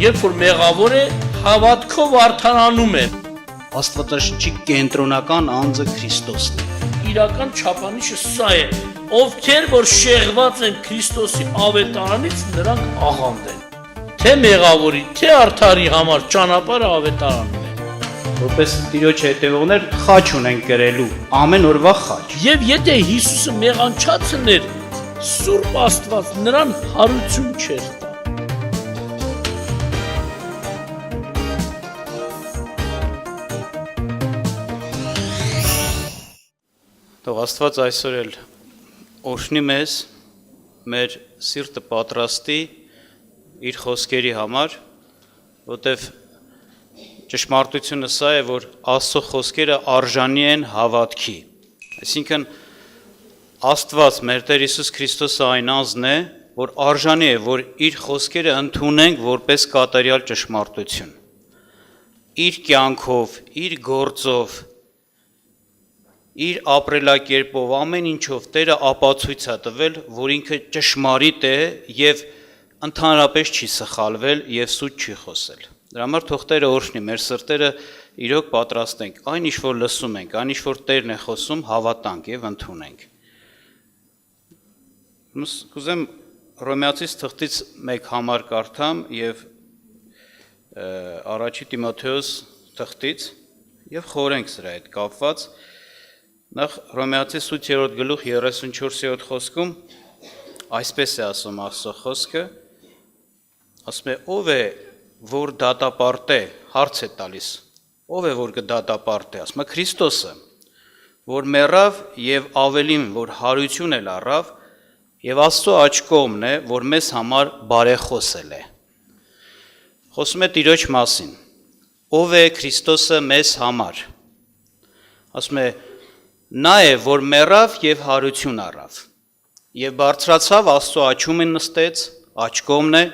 երբ որ մեղավոր է, հավատքով արդարանում է։ Աստվածաշնչի կենտրոնական անձը Քրիստոսն է։ Իրական չափանիշը սա է, ովքեր որ շեղված են Քրիստոսի ավետարանից, նրանք աղանդ են։ Թե մեղավորի, թե արդարի համար ճանապարհը ավետարանն է։ Որպես Տիրոջ հետևողներ խաչ ունենք կրելու, ամեն օրվա խաչ։ Եվ եթե Հիսուսը մեղանչացներ, Սուրբ Աստված նրան հարություն չէր տա։ Թող Աստված այսօր էլ օրհնի մեզ, մեր սիրտը պատրաստի իր խոսքերի համար, որտեվ ճշմարտությունը սա է, որ Աստծո խոսքերը արժանի են հավատքի։ Այսինքն Աստված մեր Տեր Հիսուս Քրիստոսը այն անձն է, որ արժանի է, որ իր խոսքերը ընդունենք որպես կատարյալ ճշմարտություն։ Իր կյանքով, իր գործով, իր ապրելակերպով, ամեն ինչով Տերը ապացույց է տվել, որ ինքը ճշմարիտ է եւ ընդհանրապես չի սխալվել եւ սուտ չի խոսել։ Դրա համար թող Տերը օրհնի մեր սրտերը իրոք պատրաստենք, այն ինչ որ լսում ենք, այն ինչ որ Տերն է խոսում, հավատանք եւ ընդունենք։ Կուզեմ Հռոմեացիս թղթից 1 համար կարդամ եւ առաջի Տիմոթեոս թղթից եւ խորենք սրա հետ կապված։ Նախ Հռոմեացիս 8-րդ գլուխ 34-րդ խոսքում այսպես է ասում Աստծո խոսքը, ասում է ով է որ դատապարտե, հարց է տալիս, ով է որ կդատապարտե, ասում է Քրիստոսը, որ մեռավ եւ ավելին որ հարություն էլ առավ եւ Աստծո աջ կողմն է, որ մեզ համար բարեխոսել է։ Խոսում է Տիրոջ մասին, ով է Քրիստոսը մեզ համար, ասում է նա է, որ մեռավ եւ հարություն առավ, եւ բարձրացավ Աստծո աջում նստեց, աջ կողմն է,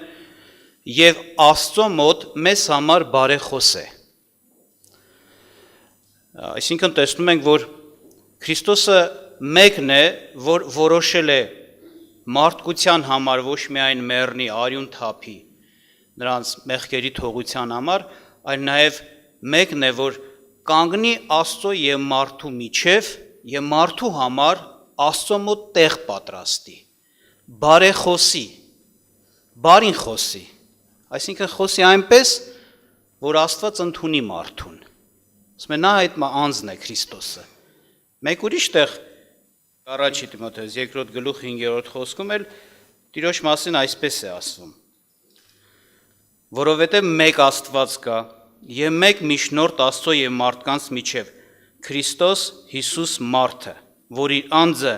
եւ Աստծո մոտ մեզ համար բարեխոս է։ Այսինքն տեսնում ենք, որ Քրիստոսը մեկն է, որ որոշել է մարդկության համար ոչ միայն մեռնի, արյուն թափի նրանց մեղքերի թողության համար, այլ նաեւ մեկն է, որ կանգնի Աստծո եւ մարդու միջև եւ մարդու համար Աստծո մոտ տեղ պատրաստի, բարեխոսի, բարին խոսի, այսինքն խոսի այնպես, որ Աստված ընդունի մարդուն։ Ասում է նա այդ անձն է Քրիստոսը։ Մեկ ուրիշ տեղ առաջի Տիմոթեոս 2-րդ գլուխ 5-րդ խոսքում էլ Տիրոջ մասին այսպես է ասվում. որովհետև մեկ Աստված կա եւ մեկ միջնորդ Աստծո եւ մարդկանց միջև Քրիստոս Հիսուս մարդը, որ իր անձը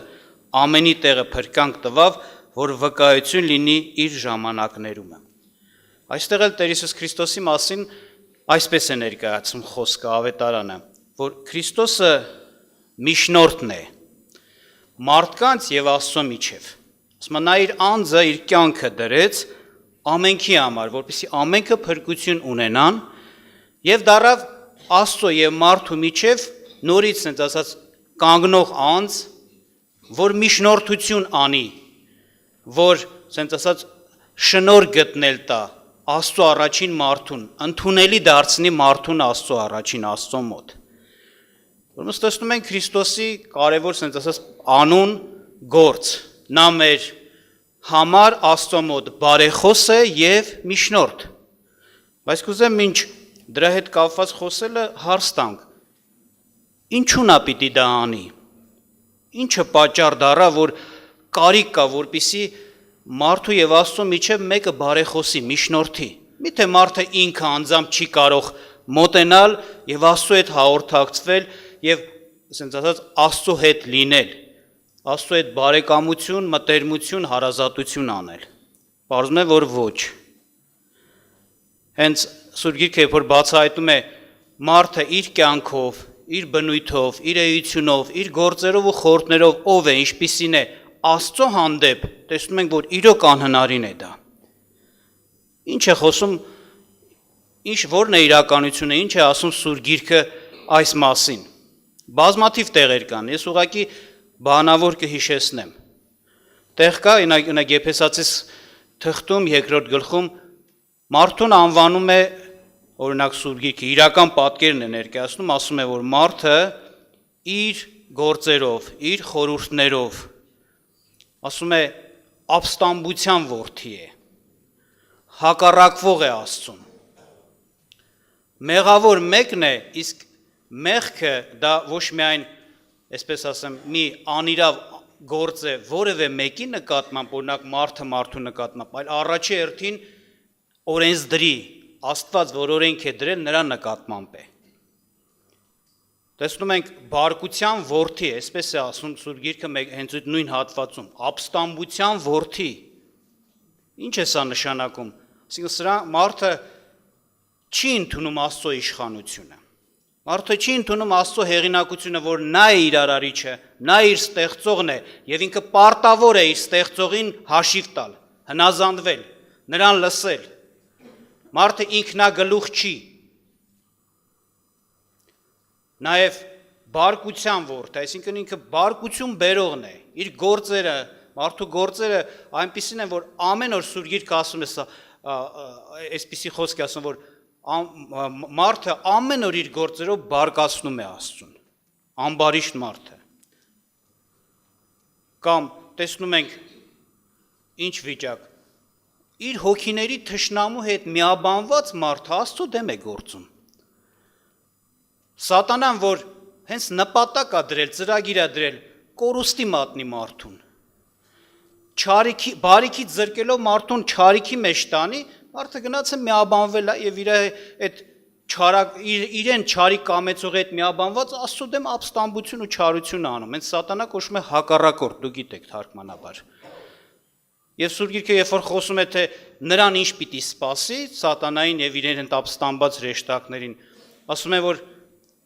ամենի տեղը փրկանք տվավ, որ վկայություն լինի իր ժամանակներում։ Այստեղ էլ Տեր Հիսուս Քրիստոսի մասին այսպես է ներկայացում խոսքը ավետարանը, որ Քրիստոսը միջնորդն է մարդկանց եւ Աստծո միջև։ Ասում է նա իր անձը, իր կյանքը դրեց ամենքի համար, որպեսզի ամենքը փրկություն ունենան եւ դառավ Աստծո եւ մարդու միջև նորից ասած ասած կանգնող անձ, որ միջնորդություն անի, որ ասած շնոր գտնել տա Աստծո առաջին մարդուն, ընդունելի դարձնի մարդուն Աստծո առաջին Աստծո մոտ։ Որոնց տեսնում ենք Քրիստոսի կարևոր ասած անուն գործ, նա մեր համար Աստծո մոտ բարեխոս է եւ միջնորդ։ Բայց կուզեմ ինչ դրա հետ կապված խոսելը հարց տանք։ Ինչու նա պիտի դա անի։ Ինչը պատճառ դառա, որ կարիք կա, որպիսի մարդու եւ Աստծո միջև մեկը բարեխոսի, միջնորդի։ Միթե մարդը ինքը անձամբ չի կարող մոտենալ եւ Աստծո հետ հաղորդակցվել եւ ասենց ասած Աստծո հետ լինել, Աստծո հետ բարեկամություն, մտերմություն, հարազատություն անել։ Պարզվում է, որ ոչ։ Հենց Սուրբ Գիրքը երբ որ բացահայտում է մարդը իր կյանքով, իր բնույթով, իր էությունով, իր գործերով ու խորհուրդներով ով է, ինչպիսին է, Աստծո հանդեպ, տեսնում ենք, որ իրոք անհնարին է դա։ Ինչ է խոսում, որն է իրականությունը, ինչ է ասում Սուրբ Գիրքը այս մասին։ Բազմաթիվ տեղեր կան, ես ուղղակի բանավոր կհիշեցնեմ։ Տեղ կա, օրինակ Եփեսացիս թղթում 2-րդ գլխում Մարդուն անվանում է օրինակ Սուրբ Գիրքը իրական պատկերն է ներկայացնում, ասում է, որ մարդը իր գործերով, իր խորհուրդներով, ասում է, ապստամբության որդի է, հակառակվող է Աստծուն։ Մեղավոր մեկն է, իսկ մեղքը դա ոչ միայն, այսպես ասեմ, մի անիրավ գործ է որևէ մեկի նկատմամբ, օրինակ մարդը մարդու նկատմամբ, այլ առաջի հերթին օրենսդրի, Աստված, որ օրենք է դրել, նրա նկատմամբ է։ Տեսնում ենք բարկության որդի, այսպես է ասում Սուրբ Գիրքը հենց այդ նույն հատվածում, ապստամբության որդի։ Ինչ է սա նշանակում։ Այսինքն սրա մարդը չի ընդունում Աստծո իշխանությունը։ Մարդը չի ընդունում Աստծո հեղինակությունը, որ նա է իր արարիչը, նա իր ստեղծողն է, եւ ինքը պարտավոր է իր ստեղծողին հաշիվ տալ, հնազանդվել, նրան լսել։ Մարդը ինքնագլուխ չի։ Նաև բարկության որդի, այսինքն ինքը բարկություն բերողն է։ Իր գործերը, մարդու գործերը այնպիսին են, որ ամեն օր Սուրբ Գիրքը ասում է սա, այսպիսի խոսք է ասում, որ մարդը ամեն օր իր գործերով բարկացնում է Աստծուն։ Ամբարիշտ մարդը։ Կամ տեսնում ենք ինչ վիճակ։ Իր հոգիների թշնամու հետ միաբանված մարդը Աստծո դեմ է գործում։ Սատանան, որ հենց նպատակ է դրել, ծրագիր է դրել, կորուստի մատնի մարդուն։ Բարիքի ձրկելով մարդուն չարիքի մեջ տանի, մարդը գնաց է միաբանվել եւ իրեն չարի կամեցող հետ միաբանված Աստծո դեմ ապստամբություն ու չարություն անում։ Հենց սատանա կոչվում է հակառակորդ, դու գիտեք թարգմանաբար։ Եվ Սուրբ Գիրքը երբ որ խոսում է, թե նրան ինչ պիտի սպասի, սատանային եւ իրեն հետ ապստամբած հրեշտակներին, ասում է, որ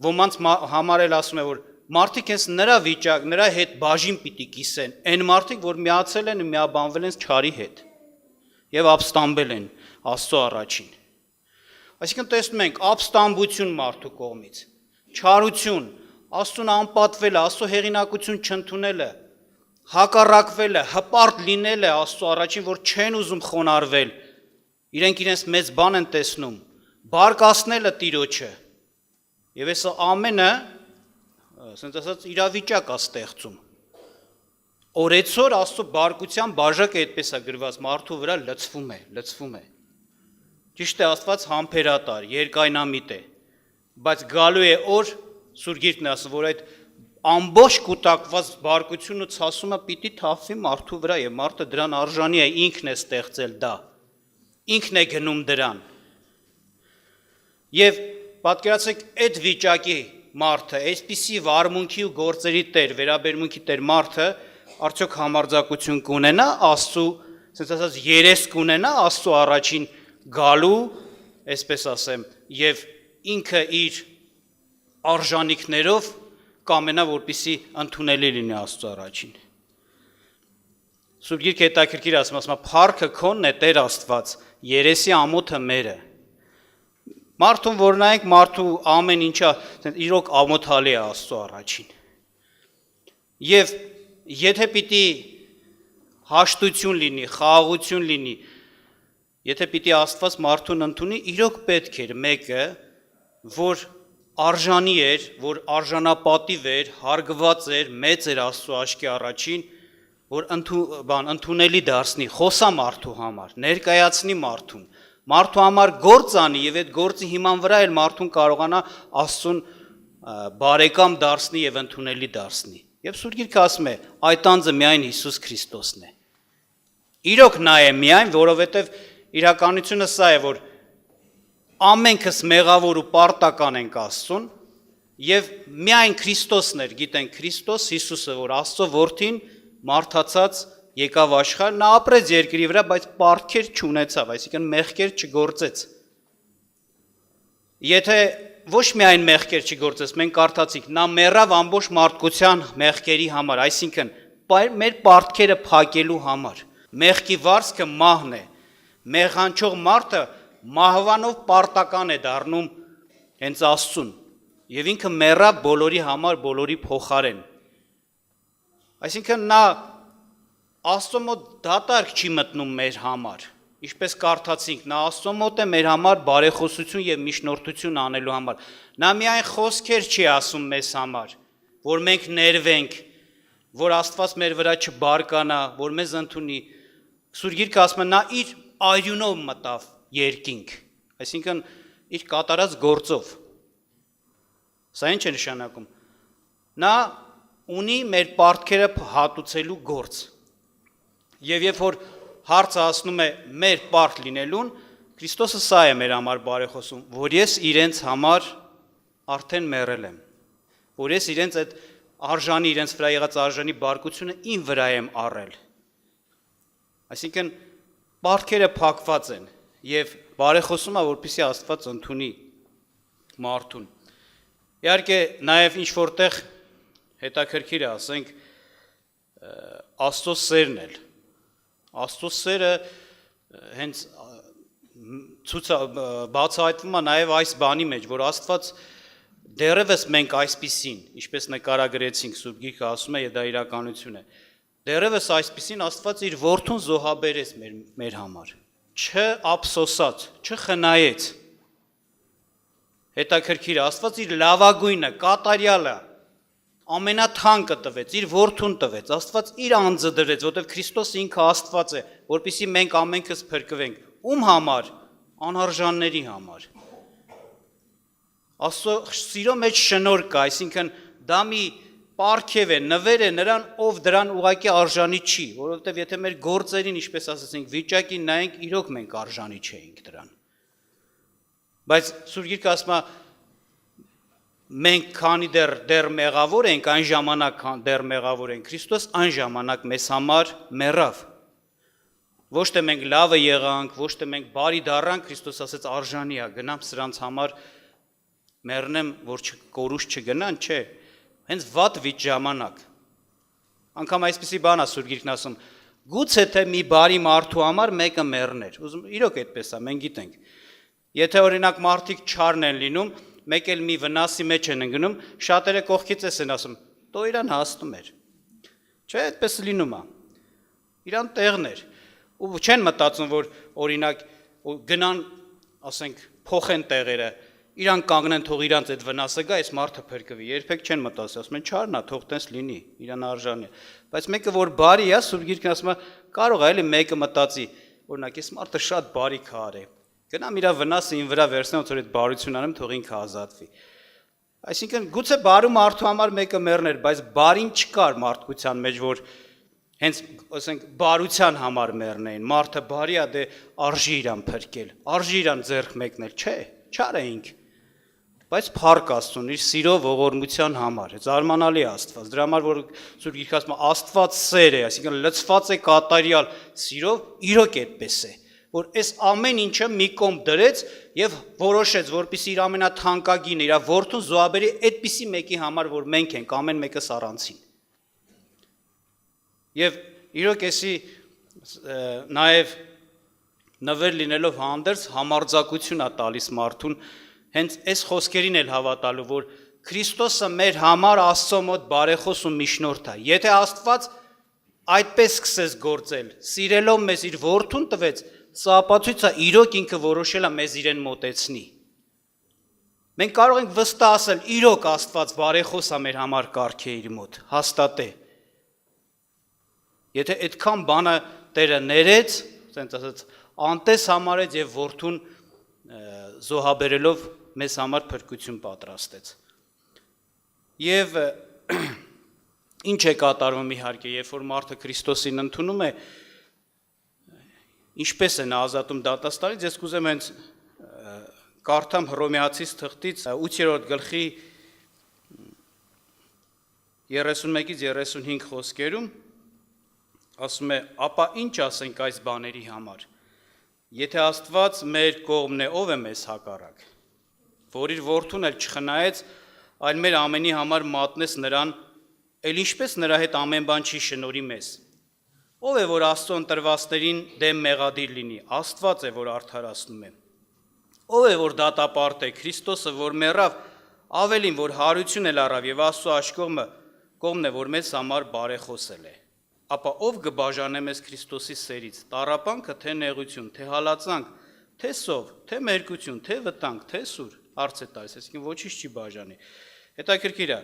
ոմանց համար էլ ասում է, որ մարդիկ հենց նրա վիճակ, նրա հետ բաժին պիտի կիսեն, այն մարդիկ, որ միացել են ու միաբանվել են չարի հետ եւ ապստամբել են Աստծո առաջին։ Այսինքն տեսնում ենք ապստամբություն մարդու կողմից, չարություն, Աստծուն անպատվելը, Աստծո հեղինակություն չընդունելը, հակառակվելը, հպարտ լինելը Աստծո առաջին, որ չեն ուզում խոնարհվել, իրենք իրենց մեծ բան են տեսնում, բարկացնելը Տիրոջը։ Եվ այս ամենը, ասենց ասած, իրավիճակ է ստեղծում։ Օրեցօր Աստծո բարկության բաժակը այդպես է գրված, մարդու վրա լցվում է։ Ճիշտ է, Աստված համբերատար, երկայնամիտ է, բայց գալու է օր, Սուրբ Գիրքն ասում, որ այդ ամբողջ կուտակված բարկությունն ու ցասումը պիտի թափվի մարդու վրա եւ մարդը դրան արժանի է, ինքն է ստեղծել դա, ինքն է գնում դրան։ Եվ պատկերացրեք այդ վիճակի մարդը, այսպիսի վարմունքի ու գործերի տեր, վերաբերմունքի տեր մարդը արդյոք համարձակություն կունենա Աստծո, ասես ասած երես կունենա Աստծո առաջին գալու, այսպես ասեմ, եւ ինքը իր արժանիքներով կամենա, որպեսզի ընդունելի լինի Աստծո առաջին։ Սուրբ Գիրքը հետաքրքիր ասում է, փառքը քոնն է Տեր Աստված, երեսի ամոթը մերը։ Մարդուն որ նայենք, մարդու ամեն ինչը իրոք ամոթալի է Աստծո առաջին։ Եվ եթե պիտի հաշտություն լինի, խաղաղություն լինի, եթե պիտի Աստված մարդուն ընդունի, իրոք պետք էր մեկը, որ արժանի էր, որ արժանապատիվ էր, հարգված էր, մեծ էր Աստծո աչքի առաջին, որ ընդունելի դարձնի, խոսա մարդու համար, ներկայացնի մարդուն, մարդու համար գործ անի եւ այդ գործի հիման վրա էլ մարդուն կարողանա Աստծուն բարեկամ դարձնի եւ ընդունելի դարձնի։ Եվ Սուրբ Գիրքը ասում է, այդ անձը միայն Հիսուս Քրիստոսն է։ Իրոք նա է միայն, որովհետեւ իրականությունը սա է, որ ամենքս մեղավոր ու պարտական ենք Աստծուն եւ միայն Քրիստոսն էր, գիտենք Քրիստոս Հիսուսը, որ Աստծո որդին մարդացած եկավ աշխարհ, նա ապրեց երկրի վրա, բայց պարտքեր չունեցավ, այսինքն մեղքեր չգործեց։ Եթե ոչ միայն մեղքեր չգործեց, մենք կարդացինք, նա մեռավ ամբողջ մարդկության մեղքերի համար, այսինքն մեր պարտքերը փակելու համար։ Մեղքի վարձքը մահն է։ Մեղանչող մարդը մահվանով պարտական է դառնում հենց Աստծուն եւ ինքը մեռավ բոլորի համար, բոլորի փոխարեն։ Այսինքն նա Աստծո մոտ դատարկ չի մտնում մեր համար, Ինչպես կարդացինք, նա Աստծո մոտ է մեր համար բարեխոսություն եւ միջնորդություն անելու համար։ Նա միայն խոսքեր չի ասում մեզ համար, որ մենք ներվենք, որ Աստված մեր վրա չբարկանա, որ մեզ ընդունի։ Սուրբ Գիրքը ասում է, նա իր արյունով մտավ երկինք, այսինքն իր կատարած գործով։ Սա ինչ է նշանակում։ Նա ունի մեր պարտքերը հատուցելու գործ։ Եվ երբ որ հարցը ասնում է մեր պարտ լինելուն, Քրիստոսը սա է մեր համար բարեխոսում, որ ես իրենց համար արդեն մեռել եմ, որ ես իրենց այդ արժանի, իրենց վրա եղած արժանի բարկությունը իմ վրա եմ առել։ Այսինքն պարտքերը փակված են եւ բարեխոսում է, որպեսզի Աստված ընդունի մարդուն։ Իհարկե նաև ինչ որտեղ հետաքրքիր է, ասենք Աստծո սերն էլ։ Աստծո սերը հենց բացահայտվում է նաև այս բանի մեջ, որ Աստված դեռևս մենք այսպիսին, ինչպես նկարագրեցինք, Սուրբ Գիրքը ասում է, եւ դա իրականություն է։ Դեռևս այսպիսին Աստված իր որդուն զոհաբերեց մեր համար, չափսոսած, չխնայեց։ Հետաքրքիր է, Աստված իր լավագույնը, կատարյալը, ամենաթանկը տվեց, իր որդուն տվեց, Աստված իր անձը դրեց, որտեղ Քրիստոս ինքը Աստված է, որպեսզի մենք ամենքս փրկվենք։ Ում համար? Անարժանների համար։ Աստծո սիրո մեջ շնորհ կա, այսինքն դա մի պարգև է, նվեր է նրան, ով դրան ուղղակի արժանի չի, որովհետև եթե մեր գործերին, ինչպես ասացինք, վիճակին նայենք, իրոք մենք արժանի չէինք դրան։ Բայց Սուրբ Գիրքը ասում է, մենք քանի դեռ մեղավոր ենք, այն ժամանակ դեռ մեղավոր ենք, Քրիստոս այն ժամանակ մեզ համար մեռավ։ Ոչ թե մենք լավը եղանք, ոչ թե մենք բարի դառանք, Քրիստոս ասեց արժանի է, գնամ սրանց համար մեռնեմ, որ կորուս չգնան, չէ, հենց վատ վիճ ժամանակ։ Անկամ այսպիսի բան է Սուրբ Գիրքն ասում, գուցե թե մի բարի մարդու համար մեկը մեռներ։ Ուզում իրոք այդպես է, մենք գիտենք։ Եթե օրինակ մարդիկ չարն են լինում, մեկ էլ մի վնասի մեջ են ընկնում, շատերը կողքից են ասում, «Դո իրան հասնում էր»։ Չէ, այդպես լինում է։ Իրան տեղն էր։ Ու չեն մտածում, որ օրինակ գնան, ասենք, փոխեն տեղերը, իրան կանգնեն, թող իրանց այդ վնասը գա, այս մարդը փրկվի։ Երբեք չեն մտածում, ասում են, չարն է, թող տենց լինի, իրան արժանի է։ Բայց մեկը որ բարի է, Սուրբ Գիրքն ասում է, կարող է էլի մեկը մտածի, օրինակ, այս մարդը շատ բարի քար է։ Գնամ իր վնասը ին վրա վերցնեմ, ոնց որ այդ բարություն անեմ, թող ինքը ազատվի։ Այսինքն գուցե բարու մարդու համար մեկը մեռներ, բայց բարին չկար մարդկության մեջ, որ հենց ասենք բարության համար մեռնեին։ Մարդը բարի է, դե արժի իրան փրկել, արժի իրան ձեռք մեկնել, չէ, չար էինք։ Բայց փառք Աստծուն իր սիրով ողորմության համար, զարմանալի է Աստված։ Դրա համար որ Սուրբ Գիրքը ասում է Աստված սեր է, այսինքն լցված է կատարյալ սիրով, իրոք այդպես է, որ այս ամեն ինչը մի կողմ դրեց եւ որոշեց, որպեսզի իր ամենաթանկագինը, իր որդուն զոհաբերի այդպիսի մեկի համար, որ մենք ենք ամեն մեկս առանցին։ Եվ իրոք էսի նաեւ նվեր լինելով հանդերձ համարձակություն է տալիս մարդուն հենց այս խոսքերին էլ հավատալու, որ Քրիստոսը մեր համար Աստծո մոտ բարեխոս ու միջնորդ է։ Եթե Աստված այդպես սկսեց գործել, սիրելով մեզ իր որդուն տվեց, սա ապացույց է իրոք ինքը որոշել է մեզ իրեն մոտեցնի։ Մենք կարող ենք վստահ ասել, իրոք Աստված բարեխոս է մեր համար կարգ է իր մոտ, հաստատ է։ Եթե այդքան բանը Տերը ներեց, ասենց ասած, անտես համարեց եւ որդուն զոհաբերելով մեզ համար փրկություն պատրաստեց։ Եվ ինչ է կատարվում իհարկե, երբ որ մարդը Քրիստոսին ընդունում է, ինչպես են ազատում դատաստանից, ես կուզեմ հենց կարդամ Հռոմեացիս թղթից 8-րդ գլխի 31-ից 35 խոսքերում ասում է, ապա ինչ ասենք այս բաների համար։ Եթե Աստված մեր կողմն է, ով է մեզ հակառակ, որ իր որդուն էլ չխնայեց, այլ մեր ամենի համար մատնեց նրան, էլ ինչպես նրա հետ ամեն բան չի շնորհի մեզ։ Ով է, որ Աստծո ընտրվածներին դեմ մեղադիր լինի, Աստված է, որ արդարացնում է։ Ով է, որ դատապարտ է, Քրիստոսը, որ մեռավ, ավելին, որ հարություն էլ առավ եւ Աստծո աշկողմը կողմն է, որ մեզ համար բարեխոսել է։ ապա ով կբաժանե մեզ Քրիստոսի սերից, տառապանքը, թե նեղություն, թե հալածանք, թե սով, թե մերկություն, թե վտանգ, թե սուր, հարց է տալիս, այսինքն ոչինչ չի բաժանի։ Հետաքրքիր է,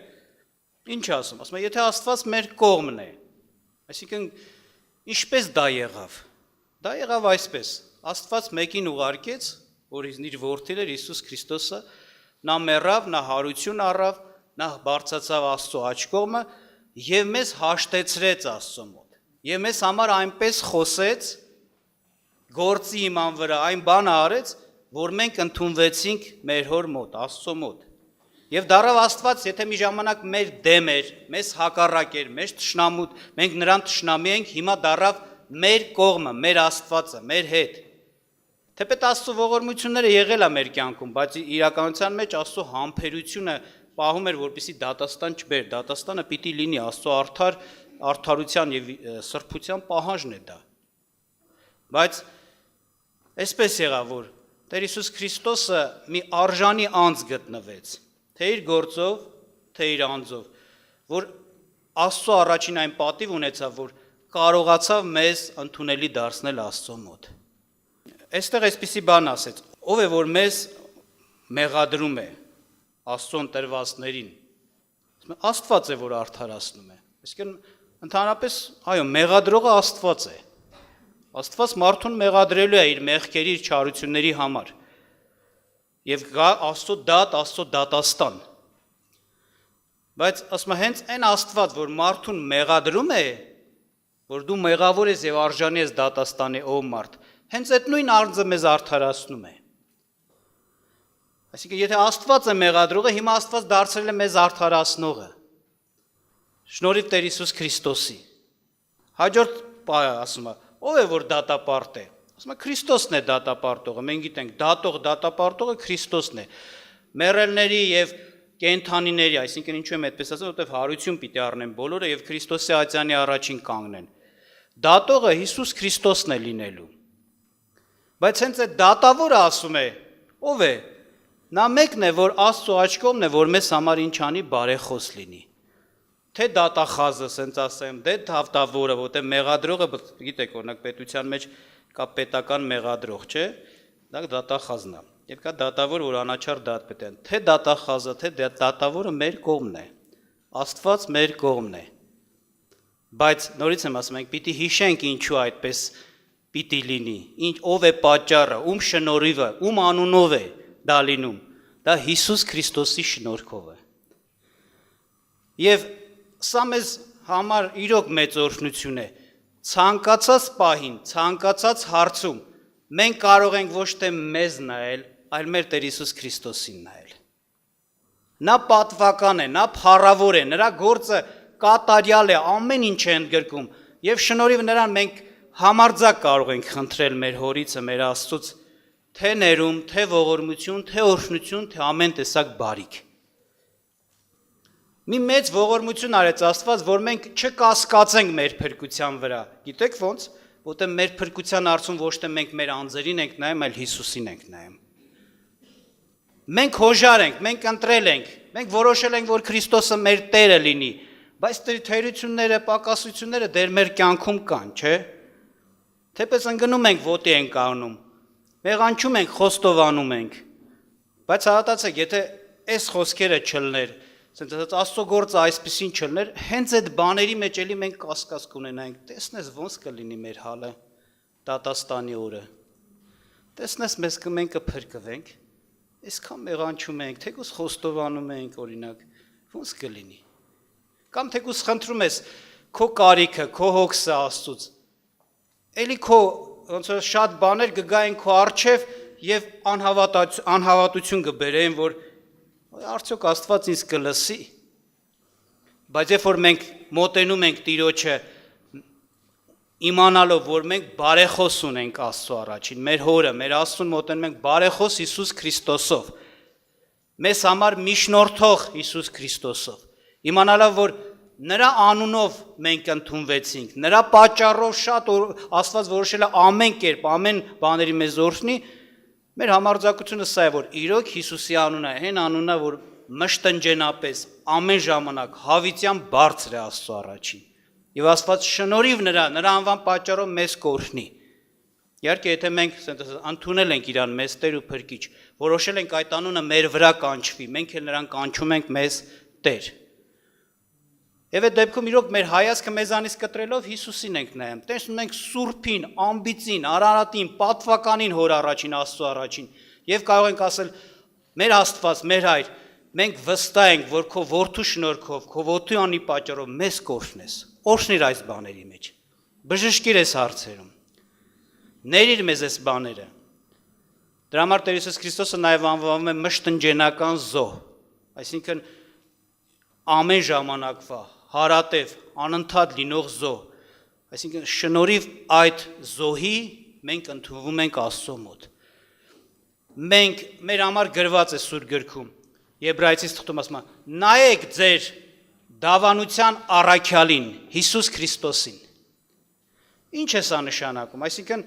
ինչ ասում, ասում է, եթե Աստված մեր կողմն է, այսինքն ինչպես դա եղավ։ Դա եղավ այսպես, Աստված մեկին ուղարկեց, որ իր որդին էր Հիսուս Քրիստոսը, նա մեռավ, նա հարություն առավ, նա բարձրացավ Աստծո աջ կողմը եւ մեզ հաշտեցրեց Աստծո մոտ։ Եվ մեզ համար այնպես խոսեց, գործի իման վրա այն բանը արեց, որ մենք ընդունվեցինք մեր հոր մոտ, Աստծո մոտ։ Եվ դառավ Աստված, եթե մի ժամանակ մեր դեմ էր, մեզ հակառակ էր, մեր թշնամուտ, մենք նրան թշնամի ենք, հիմա դառավ մեր կողմը, մեր Աստվածը, մեր հետ։ Թեպետ Աստծո ողորմությունները եղել է մեր կյանքում, բայց իրականության մեջ Աստծո համբերությունը պահում էր, որպեսզի դատաստան չբեր, դատաստանը պիտի լինի Աստծո արդարության եւ սրբության պահանջն է դա։ Բայց այսպես եղավ, որ Տեր Հիսուս Քրիստոսը մի արժանի անձ գտնվեց, թե իր գործով, թե իր անձով, որ Աստծո առաջին այն պատիվ ունեցավ, որ կարողացավ մեզ ընդունելի դարձնել Աստծո մոտ։ Այստեղ այսպիսի բան ասեց, ով է որ մեզ մեղադրում է Աստծոն տրվածներին։ Աստված է, որ արդարացնում է։ Այսինքն ընդհանրապես, այո, մեղադրողը Աստված է։ Աստված մարդուն մեղադրելու է իր մեղքերի, իր չարությունների համար։ Եվ գա Աստծո դատ, Աստծո դատաստան։ Բայց ասում հենց այն Աստված, որ մարդուն մեղադրում է, որ դու մեղավոր ես եւ արժանի ես դատաստանի ով մարդ, հենց այդ նույն անձը մեզ արդարացնում է։ Այսինքն եթե Աստված է մեղադրողը, հիմա Աստված դարձրել է մեզ արդարացնողը։ Շնորհիվ Տեր Հիսուս Քրիստոսի։ Հաջորդ պահը ասում է, ով է որ դատապարտ է։ Ասում է Քրիստոսն է դատապարտողը։ Մենք գիտենք, դատապարտողը Քրիստոսն է։ Մեռելների եւ կենդանիների, այսինքն ինչու եմ այդպես ասում, որովհետեւ հարություն պիտի առնեն բոլորը եւ Քրիստոսի ածյանի առաջին կանգնեն։ Դատողը Հիսուս Քրիստոսն է լինելու։ Բայց հենց այդ դատավորը ասում է, ով է։ Նա մեկն է, որ Աստծո աջ կողմն է, որ մեզ համար ինչ անի բարեխոս լինի։ Թե դատախազը, ասենց ասեմ, դե դատավորը, որտեղ մեղադրողը, գիտեք, օրինակ պետության մեջ կա պետական մեղադրող, չէ՞։ Դա դատախազն է։ Եվ կա դատավոր, որ անաչառ դատպետ է։ Թե դատախազը, թե դատավորը մեր կողմն է։ Աստված մեր կողմն է։ Բայց նորից եմ ասում, մենք պիտի հիշենք ինչու այդպես պիտի լինի։ Ինչ ով է պատճառը, ում շնորհիվը, ում անունով է դա լինում։ Դա Հիսուս Քրիստոսի շնորհքով է։ Եվ սա մեզ համար իրոք մեծ օրհնություն է։ Ցանկացած պահին, ցանկացած հարցում մենք կարող ենք ոչ թե մեզ նայել, այլ մեր Տեր Հիսուս Քրիստոսին նայել։ Նա պատվական է, նա փառավոր է, նրա գործը կատարյալ է, ամեն ինչ է ընդգրկում, եւ շնորհիվ նրան մենք համարձակ կարող ենք խնդրել մեր Հորիցը, մեր Աստծուց, թե ներում, թե ողորմություն, թե օրհնություն, թե ամեն տեսակ բարիք։ Մի մեծ ողորմություն արեց Աստված, որ մենք չկասկածենք մեր փրկության վրա։ Գիտեք ոնց, որտեղ մեր փրկության արդյունքում ոչ թե մենք մեր անձերին ենք նայում, այլ Հիսուսին ենք նայում։ Մենք հոժար ենք, մենք ընտրել ենք, մենք որոշել ենք, որ Քրիստոսը մեր Տերը լինի, բայց թերությունները, պակասությունները դեռ մեր կյանքում կան, չէ՞։ Թեպետ ընկնում ենք, ոտի ենք անում, մեղանչում ենք, խոստովանում ենք, բայց հավատացեք, եթե այս խոսքերը չլներ, ասենց ասած Աստծո գործը այսպեսին չլներ, հենց այդ բաների մեջ էլի մենք կասկած կունենայինք, տեսնես ոնց կլինի մեր հալը դատաստանի օրը, տեսնես մենք կփրկվենք, այսքան մեղանչում ենք, թեկուզ խոստովանում ենք, օրինակ, ոնց կլինի։ Կամ թեկուզ խնդրում ես քո կարիքը, քո հոգսը Աստծուց, էլի քո ոնց որ շատ բաներ կգային քո առջև եւ անհավատություն կբերեն, որ արդյոք Աստված ինձ կլսի։ Բայց երբ որ մենք մոտենում ենք Տիրոջը, իմանալով, որ մենք բարեխոս ունենք Աստծո առաջին, մեր Հորը, մեր Աստծուն մոտենում ենք բարեխոս Հիսուս Քրիստոսով, մեզ համար միջնորդող Հիսուս Քրիստոսով, իմանալով, որ նրա անունով մենք ընդունվեցինք, նրա պատճառով շատ Աստված որոշել է ամեն կերպ, ամեն բաների մեզ օրհնի, մեր համարձակությունը սա է, որ իրոք Հիսուսի անունը, այն անունը, որ մշտնջենապես ամեն ժամանակ հավիտյան բարձր է Աստծո առաջին։ Եվ Աստված շնորհիվ նրա անվան պատճառով մեզ կօրհնի։ Իհարկե, եթե մենք ընդունել ենք իրան մեզ Տեր ու Փրկիչ, որոշել ենք այդ անունը մեր վրա կանչվի, մենք էլ նրան կանչում ենք մեզ Տեր։ Եվ այդ դեպքում իրոք մեր հայացքը մեզանից կտրելով Հիսուսին ենք նայում։ Տեսնում ենք Սուրբին, Ամբիծին, Արարատին, Պատվականին Հոր առաջին, Աստծո առաջին, եւ կարող ենք ասել. մեր Աստված, մեր Հայր, մենք վստահ ենք, որ քո որդու շնորհքով, քո որդու անի պատճառով մեզ կօրհնես։ Օրհնիր այս բաների մեջ։ Բժշկիր այս հարցերում։ Ներիր մեզ այս բաները։ Դրա համար Տեր Հիսուս Քրիստոսը նաև անվանում է մշտնջենական զոհ, այսինքն ամեն ժամանակվա հարատև, անընդհատ լինող զոհ, այսինքն շնորհիվ այդ զոհի մենք ընդունվում ենք Աստծո մոտ։ Մենք մեր համար գրված է Սուրբ գրքում, Եբրայեցիս թղթում ասում է. նայեք ձեր դավանության առաքյալին, Հիսուս Քրիստոսին։ Ինչ է սա նշանակում, այսինքն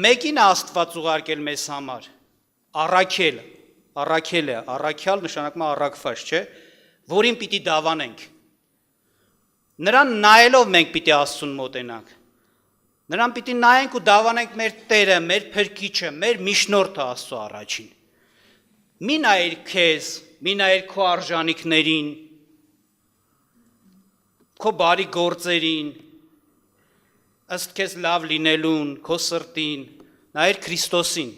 մեկին է Աստված ուղարկել մեզ համար, առաքել է, առաքյալ նշանակում է առաքված, չէ՞, որին պիտի դավանենք։ Նրան նայելով մենք պիտի Աստծուն մոտենանք։ Նրան պիտի նայենք ու դավանենք մեր Տերը, մեր Փրկիչը, մեր միջնորդը Աստծո առաջին։ Մի նայիր քեզ, մի նայիր քո արժանինքներին, քո բարի գործերին, ըստ քեզ լավ լինելուն, քո սրտին, նայիր Քրիստոսին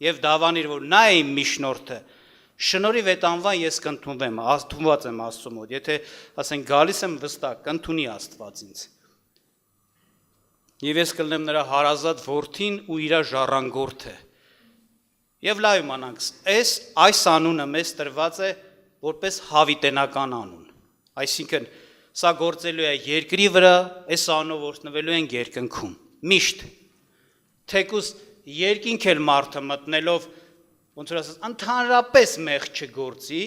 եւ դավանիր, որ նա է իմ միջնորդը։ Շնորհիվ այդ անվան ես կընդունվեմ, աստված եմ Աստծո մոտ, եթե ասենք գալիս եմ վստահ, կընդունի Աստված ինձ։ Եվ ես կլնեմ նրա հարազատ որդին ու իր ժառանգորդը։ Եվ լավ իմանանք, այս անունը մեզ տրված է որպես հավիտենական անուն։ Այսինքն սա գործելու է երկրի վրա, այս անունով օրհնվելու են երկնքում։ Միշտ թեկուզ երկինք էլ մարդը մտնելով ոնց որ ասած, ընդհանրապես մեղք չգործի,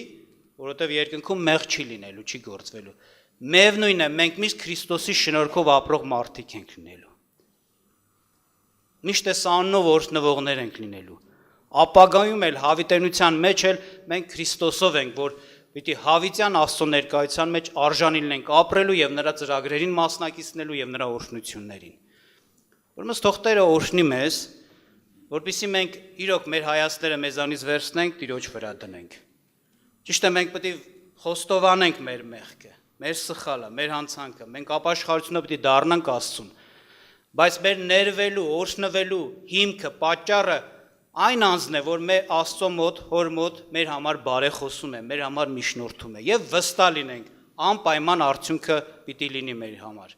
որովհետև երկնքում մեղք չի լինելու, չի գործվելու։ Միևնույն է, մենք միշտ Քրիստոսի շնորհքով ապրող մարդիկ ենք լինելու։ Միշտ այս անունով օրհնվողներ ենք լինելու։ Ապագայում էլ հավիտենության մեջ էլ մենք Քրիստոսով ենք, որ պիտի հավիտյան Աստծո ներկայության մեջ արժանի լինենք ապրելու եւ նրա ծրագրերին մասնակիցնելու եւ նրա օրհնություններին։ Ուրեմն թող Տերը օրհնի մեզ, որպեսզի մենք իրոք մեր հայացքները մեզանից վերցնենք, Տիրոջ վրա դնենք։ Ճիշտ է, մենք պետք է խոստովանենք մեր մեղքը, մեր սխալը, մեր հանցանքը, մենք ապաշխարությունով պետք է դառնանք Աստծուն, բայց մեր ներվելու, օրհնվելու հիմքը, պատճառը այն անձն է, որ մեր Աստծո մոտ, Հոր մոտ մեր համար բարեխոսում է, մեր համար միջնորդում է եւ վստահ լինենք, անպայման արդյունքը պիտի լինի մեր համար։